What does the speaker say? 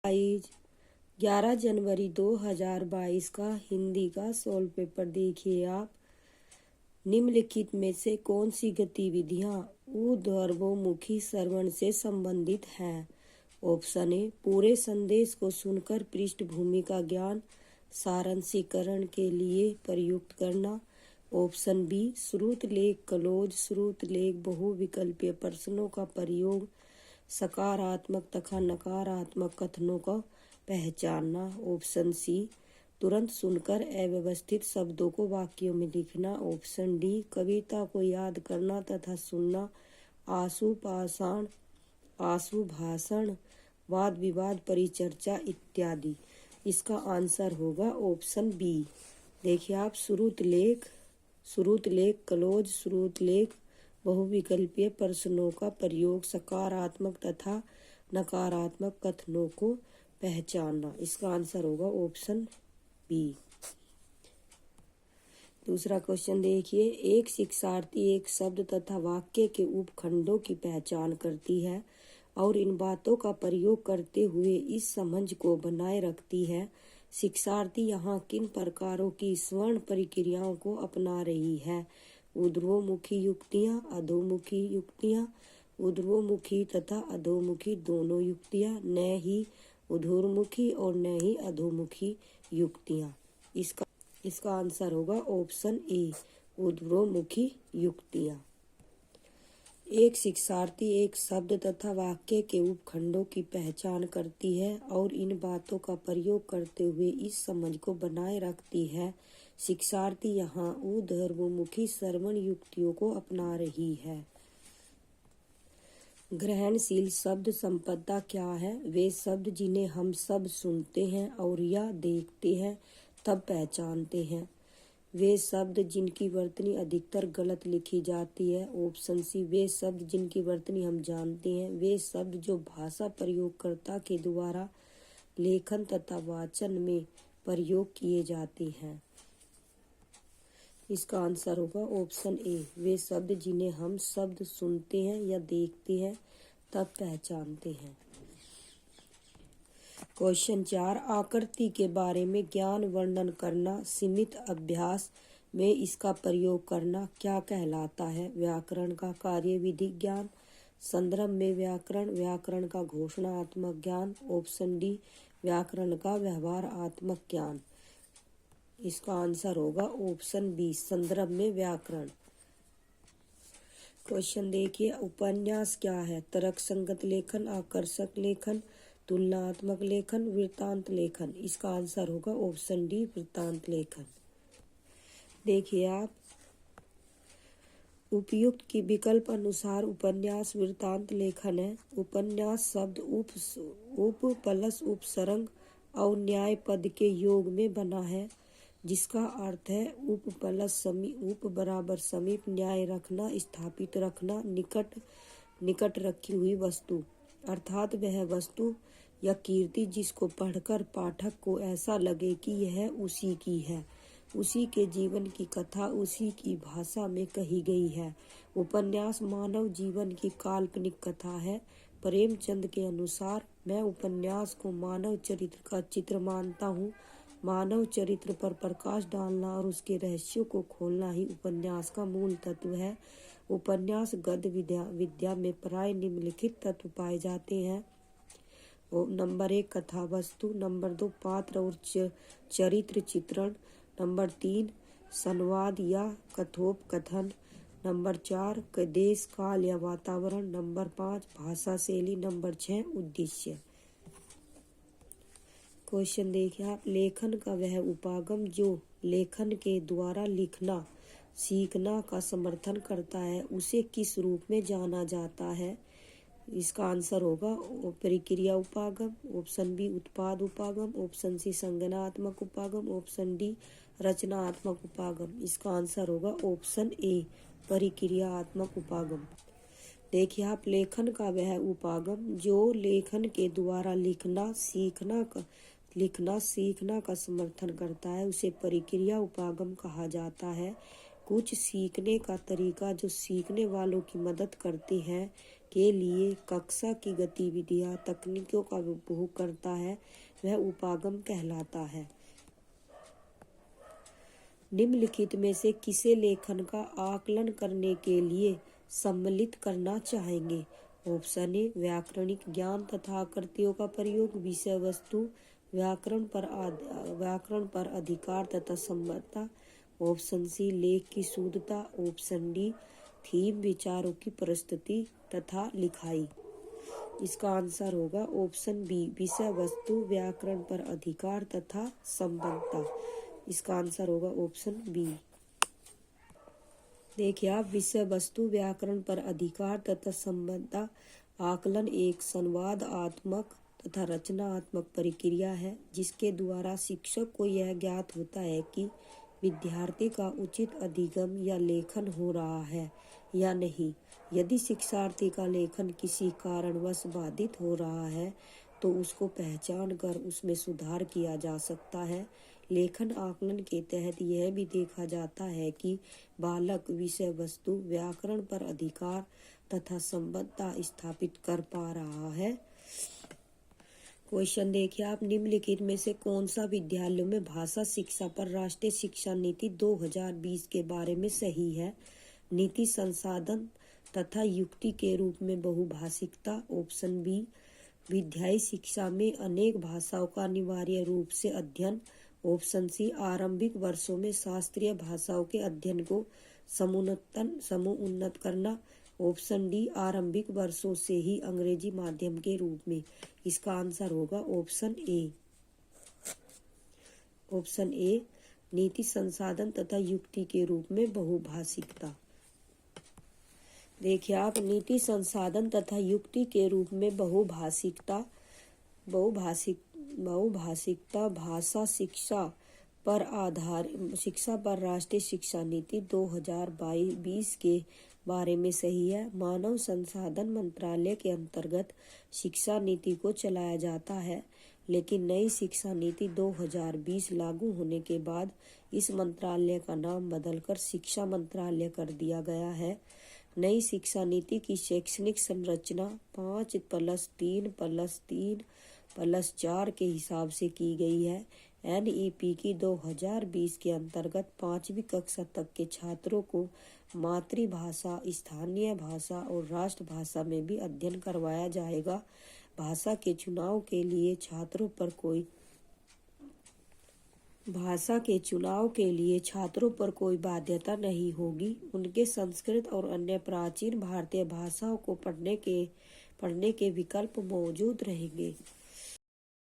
22 11 जनवरी 2022 का हिंदी का solve paper देखिए आप। निम्नलिखित में से कौन सी गतिविधियां ऊर्ध्वमुखी श्रवण से संबंधित हैं? ऑप्शन ए, पूरे संदेश को सुनकर पृष्ठभूमि का ज्ञान सारांशीकरण के लिए प्रयुक्त करना। ऑप्शन बी, श्रुत लेख क्लोज श्रुत लेख बहुविकल्पीय प्रश्नों का प्रयोग सकारात्मक तथा नकारात्मक कथनों को पहचानना। ऑप्शन सी, तुरंत सुनकर अव्यवस्थित शब्दों को वाक्यों में लिखना। ऑप्शन डी, कविता को याद करना तथा सुनना। आशु भाषण वाद विवाद परिचर्चा इत्यादि। इसका आंसर होगा ऑप्शन बी। देखिए आप, श्रुत लेख क्लोज श्रुत लेख बहुविकल्पीय प्रश्नों का प्रयोग सकारात्मक तथा नकारात्मक कथनों को पहचानना। इसका आंसर होगा ऑप्शन बी। दूसरा क्वेश्चन देखिए, एक शिक्षार्थी एक शब्द तथा वाक्य के उपखंडों की पहचान करती है और इन बातों का प्रयोग करते हुए इस समझ को बनाए रखती है। शिक्षार्थी यहाँ किन प्रकारों की श्रवण प्रक्रियाओं को अपना रही है? ऊर्ध्वमुखी युक्तियाँ, अधोमुखी युक्तियाँ, ऊर्ध्वमुखी तथा अधोमुखी दोनों युक्तियाँ, न ही ऊर्ध्वमुखी और न ही अधोमुखी युक्तियाँ। इसका आंसर होगा ऑप्शन ए, ऊर्ध्वमुखी युक्तियाँ। एक शिक्षार्थी एक शब्द तथा वाक्य के उपखंडों की पहचान करती है और इन बातों का प्रयोग करते हुए इस समझ को बनाए रखती है। शिक्षार्थी यहाँ ऊर्ध्वमुखी श्रवण युक्तियों को अपना रही है। ग्रहणशील शब्द संपदा क्या है? वे शब्द जिन्हें हम सब सुनते हैं और या देखते हैं तब पहचानते हैं। वे शब्द जिनकी वर्तनी अधिकतर गलत लिखी जाती है। ऑप्शन सी, वे शब्द जिनकी वर्तनी हम जानते हैं। वे शब्द जो भाषा प्रयोगकर्ता के द्वारा लेखन तथा वाचन में प्रयोग किए जाते हैं। इसका आंसर होगा ऑप्शन ए, वे शब्द जिन्हें हम शब्द सुनते हैं या देखते हैं तब पहचानते हैं। क्वेश्चन 4, आकृति के बारे में ज्ञान वर्णन करना, सीमित अभ्यास में इसका प्रयोग करना क्या कहलाता है? व्याकरण का कार्यविधि ज्ञान, संदर्भ में व्याकरण, व्याकरण का घोषणात्मक ज्ञान। ऑप्शन डी, व्याकरण का व्यवहारात्मक ज्ञान। इसका आंसर होगा ऑप्शन बी, संदर्भ में व्याकरण। क्वेश्चन देखिए, उपन्यास क्या है? तर्क संगत लेखन, आकर्षक लेखन, तुलनात्मक लेखन, वृत्तांत लेखन। इसका आंसर होगा ऑप्शन डी, वृत्तांत लेखन। देखिए आप, उपयुक्त की विकल्प अनुसार उपन्यास वृत्तांत लेखन है। उपन्यास शब्द उप प्लस उपसर्ग और न्याय पद के योग में बना है, जिसका अर्थ है उप प्लस उप बराबर समीप, न्याय रखना, स्थापित रखना, निकट रखी हुई वस्तु, अर्थात वह वस्तु या कीर्ति जिसको पढ़कर पाठक को ऐसा लगे कि यह उसी की है, उसी के जीवन की कथा उसी की भाषा में कही गई है। उपन्यास मानव जीवन की काल्पनिक कथा है। प्रेमचंद के अनुसार, मैं उपन्यास को मानव चरित्र का चित्र मानता हूँ। मानव चरित्र पर प्रकाश डालना और उसके रहस्यों को खोलना ही उपन्यास का मूल तत्व है। उपन्यास गद्य विद्या में प्राय निम्नलिखित तत्व पाए जाते हैं। नंबर 1, कथा वस्तु। नंबर 2, पात्र और चरित्र चित्रण। नंबर 3, संवाद या कथोपकथन। नंबर 4, देश काल या वातावरण। नंबर 5, भाषा शैली। नंबर 6, उद्देश्य। क्वेश्चन देखिए आप, लेखन का वह उपागम जो लेखन के द्वारा लिखना सीखना का समर्थन करता है, उसे किस रूप में जाना जाता है? इसका आंसर होगा प्रक्रिया उपागम। ऑप्शन बी, उत्पाद उपागम। ऑप्शन सी, संज्ञानात्मक उपागम। ऑप्शन डी, रचनात्मक उपागम। इसका आंसर होगा ऑप्शन ए, प्रक्रियात्मक उपागम। देखिए आप, लेखन का वह उपागम जो लेखन के द्वारा लिखना सीखना का समर्थन करता है, उसे प्रक्रिया उपागम कहा जाता है। कुछ सीखने का तरीका जो सीखने वालों की मदद करते हैं के लिए कक्षा की गतिविधियां तकनीकों का उपयोग करता है वह उपागम कहलाता है। निम्नलिखित में से किसे लेखन का आकलन करने के लिए सम्मिलित करना चाहेंगे? ऑप्शन ए व्याकरणिक ज्ञान तथा आकृतियों का प्रयोग, विषय वस्तु, व्याकरण पर अधिकार तथा सम्बद्धता, ऑप्शन सी लेख की शुद्धता, ऑप्शन डी थीम विचारों की प्रस्तुति तथा लिखाई। इसका आंसर होगा ऑप्शन बी विषय वस्तु, व्याकरण पर अधिकार तथा सम्बद्धता। इसका आंसर होगा ऑप्शन बी। देखिए आप, विषय वस्तु, व्याकरण पर अधिकार तथा सम्बद्धता आकलन एक संवादात्मक तथा रचनात्मक प्रक्रिया है जिसके द्वारा शिक्षक को यह ज्ञात होता है कि विद्यार्थी का उचित अधिगम या लेखन हो रहा है या नहीं। यदि शिक्षार्थी का लेखन किसी कारणवश बाधित हो रहा है तो उसको पहचान कर उसमें सुधार किया जा सकता है। लेखन आकलन के तहत यह भी देखा जाता है कि बालक विषय वस्तु, व्याकरण पर अधिकार तथा सम्बद्धता स्थापित कर पा रहा है। क्वेश्चन देखिए आप, निम्नलिखित में से कौन सा विद्यालयों में भाषा शिक्षा पर राष्ट्रीय शिक्षा नीति 2020 के बारे में सही है? नीति संसाधन तथा युक्ति के रूप में बहुभाषिकता, ऑप्शन बी विद्यालयी शिक्षा में अनेक भाषाओं का अनिवार्य रूप से अध्ययन, ऑप्शन सी आरंभिक वर्षों में शास्त्रीय भाषाओं के अध्ययन को समुन्नत करना, ऑप्शन डी आरंभिक वर्षों से ही अंग्रेजी माध्यम के रूप में। इसका आंसर होगा ऑप्शन ए। ऑप्शन ए नीति संसाधन तथा युक्ति के रूप में बहुभाषिकता। देखिए आप, नीति संसाधन तथा युक्ति के रूप में बहुभाषिकता भाषा शिक्षा पर राष्ट्रीय शिक्षा नीति 2022 के बारे में सही है। मानव संसाधन मंत्रालय के अंतर्गत शिक्षा नीति को चलाया जाता है, लेकिन नई शिक्षा नीति 2020 लागू होने के बाद इस मंत्रालय का नाम बदलकर शिक्षा मंत्रालय कर दिया गया है। नई शिक्षा नीति की शैक्षणिक संरचना 5+3+3+4 के हिसाब से की गई है। NEP की 2020 के अंतर्गत 5वीं कक्षा तक के छात्रों को मातृभाषा, स्थानीय भाषा और राष्ट्रभाषा में भी अध्ययन करवाया जाएगा। भाषा के चुनाव के लिए छात्रों पर कोई बाध्यता नहीं होगी। उनके संस्कृत और अन्य प्राचीन भारतीय भाषाओं को पढ़ने के विकल्प मौजूद रहेंगे।